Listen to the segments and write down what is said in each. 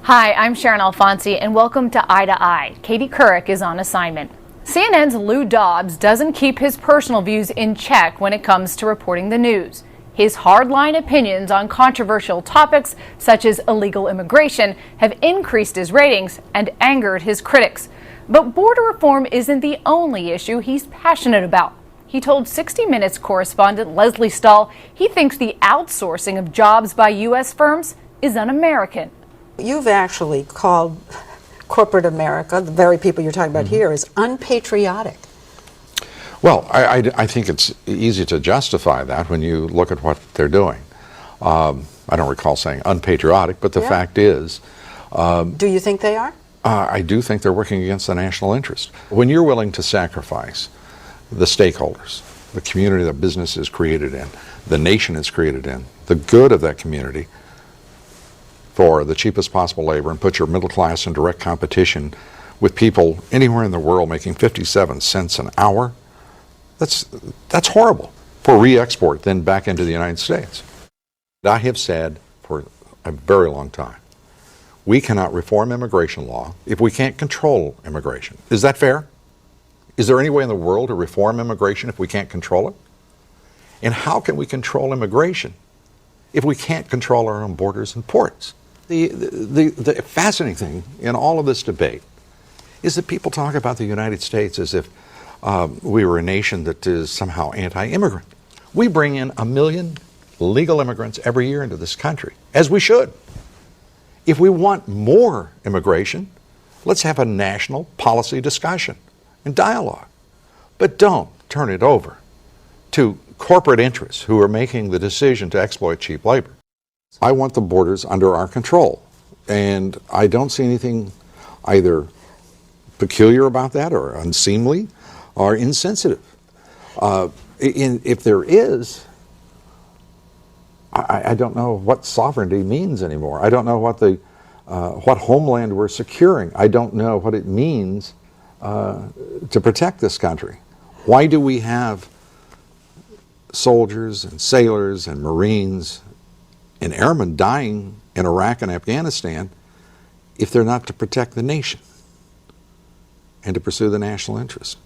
Hi, I'm Sharon Alfonsi, and welcome to Eye to Eye. Katie Couric is on assignment. CNN's Lou Dobbs doesn't keep his personal views in check when it comes to reporting the news. His hardline opinions on controversial topics, such as illegal immigration, have increased his ratings and angered his critics. But border reform isn't the only issue he's passionate about. He told 60 Minutes correspondent Leslie Stahl he thinks the outsourcing of jobs by U.S. firms is un-American. You've actually called corporate America, the very people you're talking about here, is unpatriotic. Well, I think it's easy to justify that when you look at what they're doing. I don't recall saying unpatriotic, but the fact is... do you think they are? I do think they're working against the national interest. When you're willing to sacrifice the stakeholders, the community that business is created in, the nation is created in, the good of that community, for the cheapest possible labor, and put your middle class in direct competition with people anywhere in the world making 57 cents an hour, that's horrible for re-export then back into the United States. I have said for a very long time, we cannot reform immigration law if we can't control immigration. Is that fair? Is there any way in the world to reform immigration if we can't control it? And how can we control immigration if we can't control our own borders and ports? The fascinating thing in all of this debate is that people talk about the United States as if we were a nation that is somehow anti-immigrant. We bring in 1 million legal immigrants every year into this country, as we should. If we want more immigration, let's have a national policy discussion and dialogue. But don't turn it over to corporate interests who are making the decision to exploit cheap labor. I want the borders under our control, and I don't see anything either peculiar about that or unseemly or insensitive. If there is, I don't know what sovereignty means anymore. I don't know what homeland we're securing. I don't know what it means to protect this country. Why do we have soldiers and sailors and Marines and airmen dying in Iraq and Afghanistan if they're not to protect the nation and to pursue the national interest?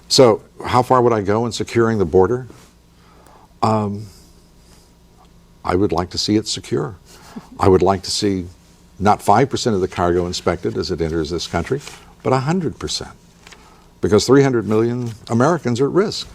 So how far would I go in securing the border? I would like to see it secure. I would like to see not 5% of the cargo inspected as it enters this country, but 100%, because 300 million Americans are at risk.